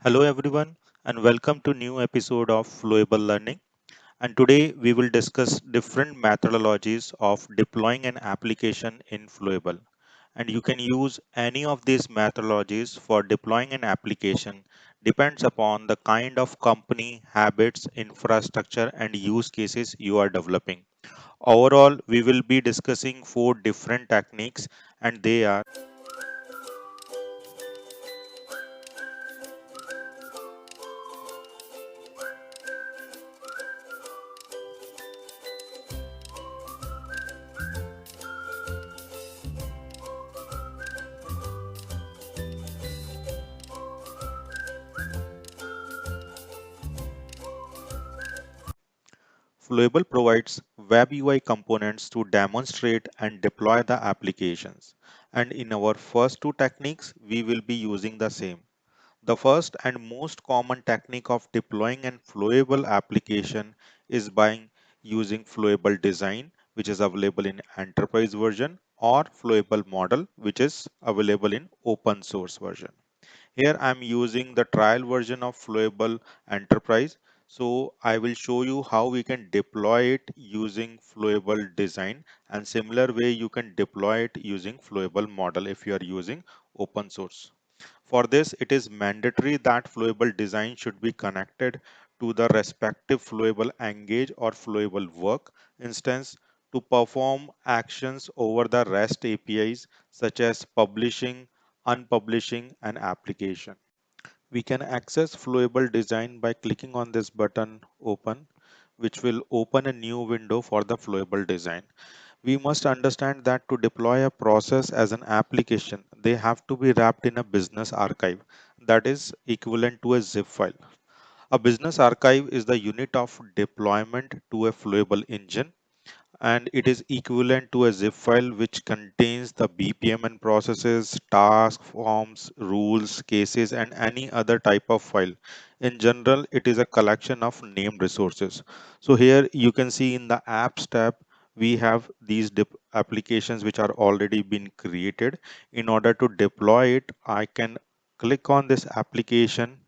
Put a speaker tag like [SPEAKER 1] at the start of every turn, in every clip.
[SPEAKER 1] Hello everyone and welcome to new episode of Flowable Learning. And today we will discuss different methodologies of deploying an application in Flowable. And you can use any of these methodologies for deploying an application depends upon the kind of company, habits, infrastructure and use cases you are developing. Overall, we will be discussing four different techniques and they are Flowable provides web UI components to demonstrate and deploy the applications. And in our first two techniques, we will be using the same. The first and most common technique of deploying an Flowable application is by using Flowable Design, which is available in enterprise version, or Flowable Model, which is available in open source version. Here I'm using the trial version of Flowable Enterprise. So I will show you how we can deploy it using Flowable Design, and similar way you can deploy it using Flowable Model if you are using open source. For this, it is mandatory that Flowable Design should be connected to the respective Flowable Engage or Flowable Work instance to perform actions over the REST APIs such as publishing, unpublishing an application. We can access Flowable Design by clicking on this button Open, which will open a new window for the Flowable Design. We must understand that to deploy a process as an application, they have to be wrapped in a business archive that is equivalent to a zip file. A business archive is the unit of deployment to a Flowable engine, and it is equivalent to a zip file which contains the BPM and processes, tasks, forms, rules, cases, and any other type of file. In general, it is a collection of named resources. So here you can see in the apps tab, we have these applications which are already been created. In order to deploy it, I can click on this application,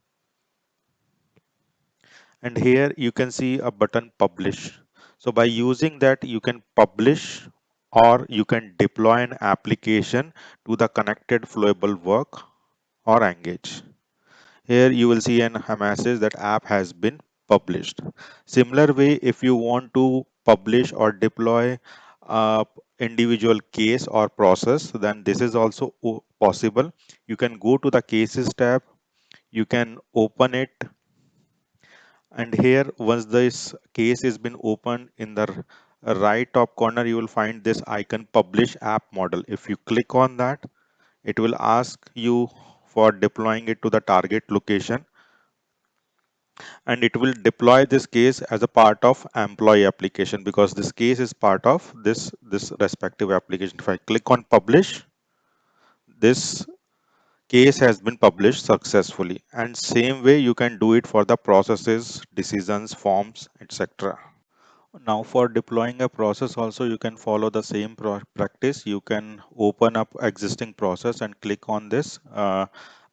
[SPEAKER 1] and here you can see a button publish. So by using that, you can publish or you can deploy an application to the connected Flowable work or engage. Here you will see a message that app has been published. Similar way, if you want to publish or deploy a individual case or process, then this is also possible. You can go to the cases tab, you can open it, and here once this case has been opened, in the right top corner you will find this icon publish app model. If you click on that, it will ask you for deploying it to the target location, and it will deploy this case as a part of employee application because this case is part of this respective application. If I click on publish, this case has been published successfully, and same way you can do it for the processes, decisions, forms, etc. Now for deploying a process also you can follow the same practice. You can open up existing process and click on this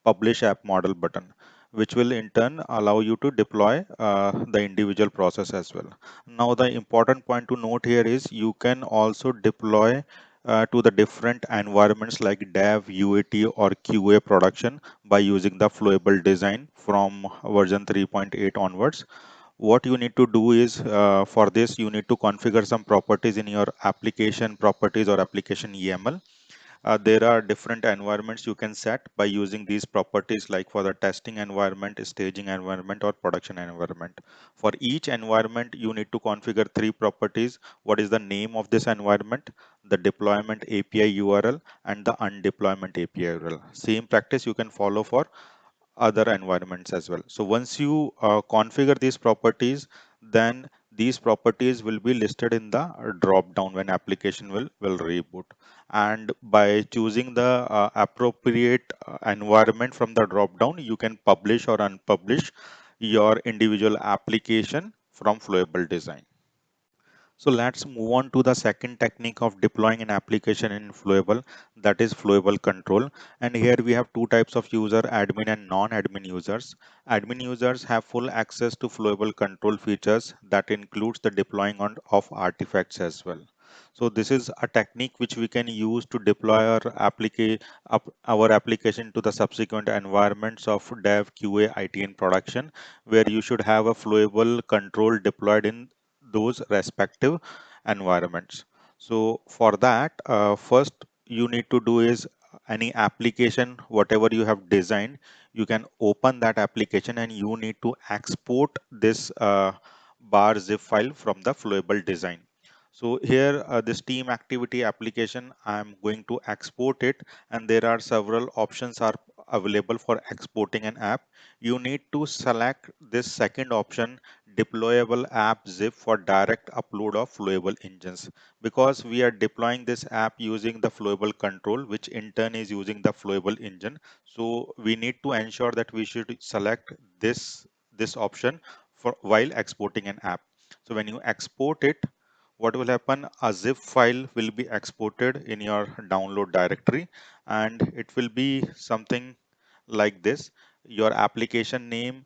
[SPEAKER 1] publish app model button, which will in turn allow you to deploy the individual process as well. Now the important point to note here is you can also deploy to the different environments like dev, UAT or QA production by using the Flowable Design from version 3.8 onwards. What you need to do is for this you need to configure some properties in your application properties or application YAML. There are different environments you can set by using these properties, like for the testing environment, staging environment or production environment. For each environment you need to configure three properties: what is the name of this environment, the deployment API URL, and the undeployment API URL. Same practice you can follow for other environments as well. So once you configure these properties, then these properties will be listed in the drop down when application will reboot. And by choosing the appropriate environment from the drop down, you can publish or unpublish your individual application from Flowable Design. So let's move on to the second technique of deploying an application in Flowable, that is Flowable control. And here we have two types of user, admin and non-admin users. Admin users have full access to Flowable control features that includes the deploying of artifacts as well. So this is a technique which we can use to deploy our application to the subsequent environments of dev, QA, IT in production, where you should have a Flowable control deployed in those respective environments. So for that, first you need to do is any application, whatever you have designed, you can open that application and you need to export this bar zip file from the Flowable design. So here this team activity application, I'm going to export it, and there are several options are available for exporting an app. You need to select this second option, deployable app zip, for direct upload of Flowable engines, because we are deploying this app using the Flowable control, which in turn is using the Flowable engine. So we need to ensure that we should select this option for while exporting an app. So when you export it, what will happen, a zip file will be exported in your download directory, and it will be something like this: your application name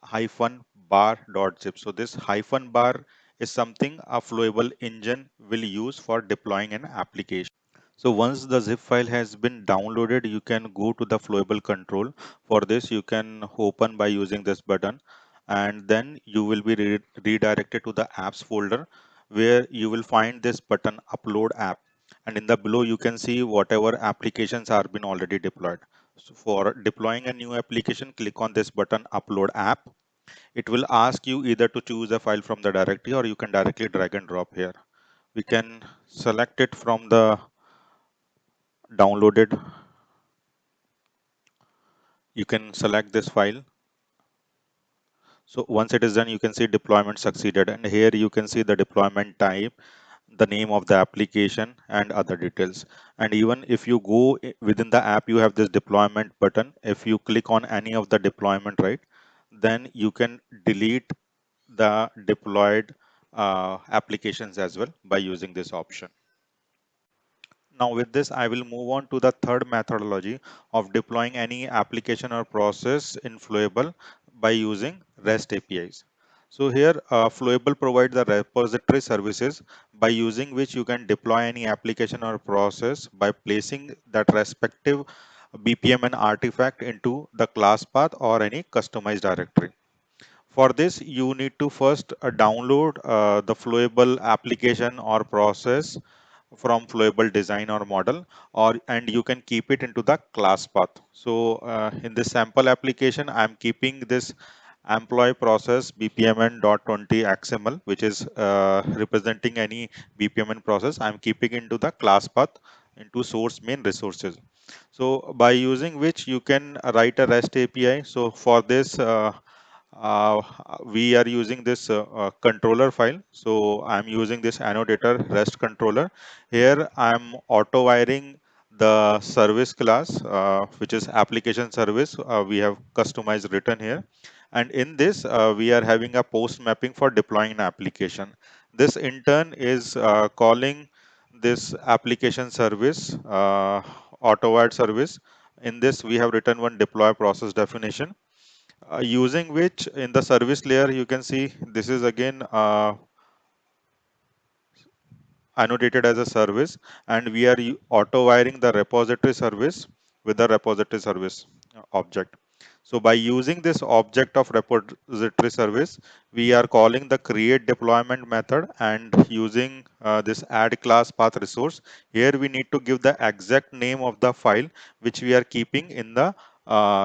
[SPEAKER 1] hyphen bar dot zip. So this hyphen bar is something a Flowable engine will use for deploying an application. So once the zip file has been downloaded, you can go to the Flowable control. For this, you can open by using this button, and then you will be redirected to the apps folder, where you will find this button upload app. And in the below, you can see whatever applications are been already deployed. So for deploying a new application, click on this button upload app. It will ask you either to choose a file from the directory, or you can directly drag and drop here. We can select it from the downloaded. You can select this file. So once it is done, you can see deployment succeeded, and here you can see the deployment type, the name of the application, and other details. And even if you go within the app, you have this deployment button. If you click on any of the deployment, right, then you can delete the deployed applications as well by using this option. Now with this, I will move on to the third methodology of deploying any application or process in Flowable by using REST APIs. So here Flowable provides the repository services by using which you can deploy any application or process by placing that respective BPM and artifact into the class path or any customized directory. For this, you need to first download the Flowable application or process from Flowable design or model, or and you can keep it into the class path. So in this sample application, I'm keeping this employee process bpmn.20 XML, which is representing any bpmn process. I'm keeping into the class path into source main resources. So by using which you can write a REST API. So for this, uh, we are using this controller file. So I'm using this annotator REST controller. Here I'm auto wiring the service class, which is application service. We have customized written here. And in this, we are having a post mapping for deploying an application. This in turn is calling this application service, auto wired service. In this, we have written one deploy process definition, using which in the service layer you can see this is again annotated as a service, and we are auto wiring the repository service with the repository service object. So by using this object of repository service, we are calling the create deployment method and using this add class path resource. Here we need to give the exact name of the file which we are keeping in the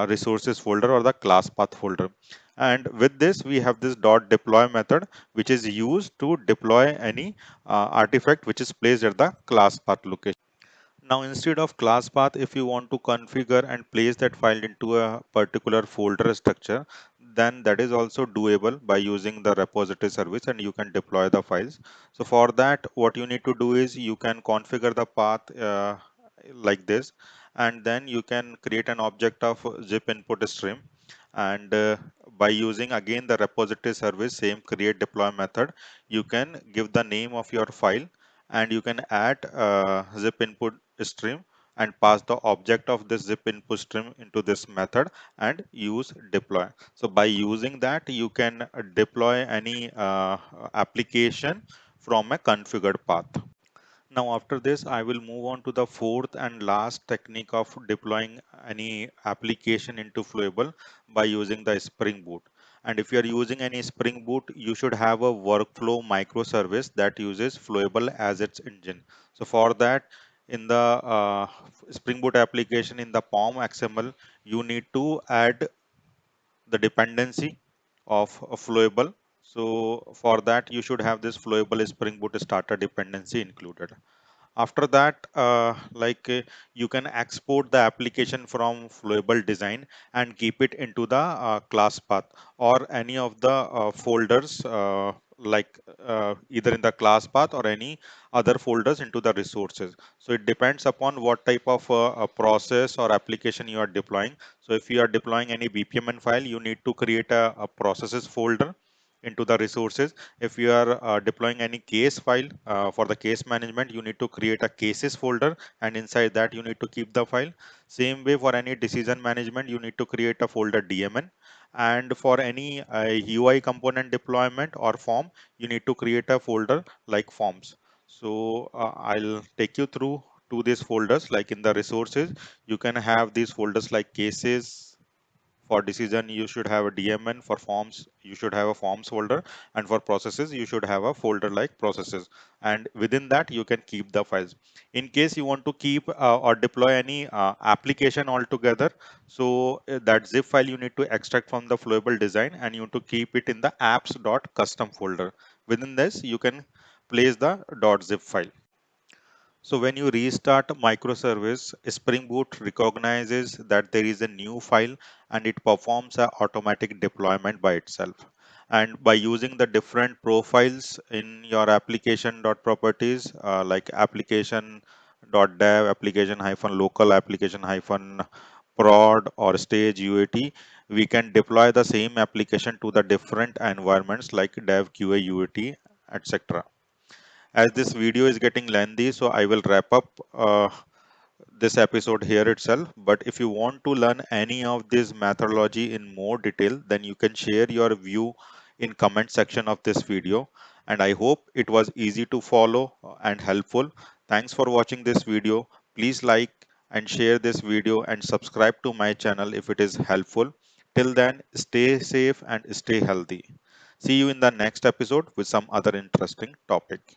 [SPEAKER 1] resources folder or the class path folder. And with this, we have this dot deploy method, which is used to deploy any artifact which is placed at the class path location. Now, instead of class path, if you want to configure and place that file into a particular folder structure, then that is also doable by using the repository service, and you can deploy the files. So for that, what you need to do is you can configure the path like this, and then you can create an object of zip input stream, And by using again the repository service, same create deploy method, you can give the name of your file, and you can add zip input stream and pass the object of this zip input stream into this method and use deploy. So by using that, you can deploy any application from a configured path. Now after this, I will move on to the fourth and last technique of deploying any application into Flowable by using the Spring Boot. And if you are using any Spring Boot, you should have a workflow microservice that uses Flowable as its engine. So for that, in the Spring Boot application in the POM XML, you need to add the dependency of a Flowable. So for that, you should have this Flowable Spring Boot starter dependency included. After that, you can export the application from Flowable design and keep it into the class path or any of the folders, either in the class path or any other folders into the resources. So it depends upon what type of a process or application you are deploying. So if you are deploying any BPMN file, you need to create a processes folder into the resources. If you are deploying any case file for the case management, you need to create a cases folder, and inside that you need to keep the file. Same way for any decision management, you need to create a folder DMN, and for any UI component deployment or form, you need to create a folder like forms. So I'll take you through to these folders. Like in the resources, you can have these folders like cases. For decision, you should have a DMN. For forms, you should have a forms folder, and for processes, you should have a folder like processes, and within that you can keep the files. In case you want to keep or deploy any application altogether, so that zip file you need to extract from the Flowable design, and you need to keep it in the apps.custom folder. Within this, you can place the .zip file. So when you restart microservice, Spring Boot recognizes that there is a new file and it performs an automatic deployment by itself. And by using the different profiles in your application.properties, like application.dev, application-local, application-prod or stage UAT, we can deploy the same application to the different environments like dev, QA, UAT, etc. As this video is getting lengthy, so I will wrap up this episode here itself. But if you want to learn any of this methodology in more detail, then you can share your view in comment section of this video. And I hope it was easy to follow and helpful. Thanks for watching this video. Please like and share this video and subscribe to my channel if it is helpful. Till then, stay safe and stay healthy. See you in the next episode with some other interesting topic.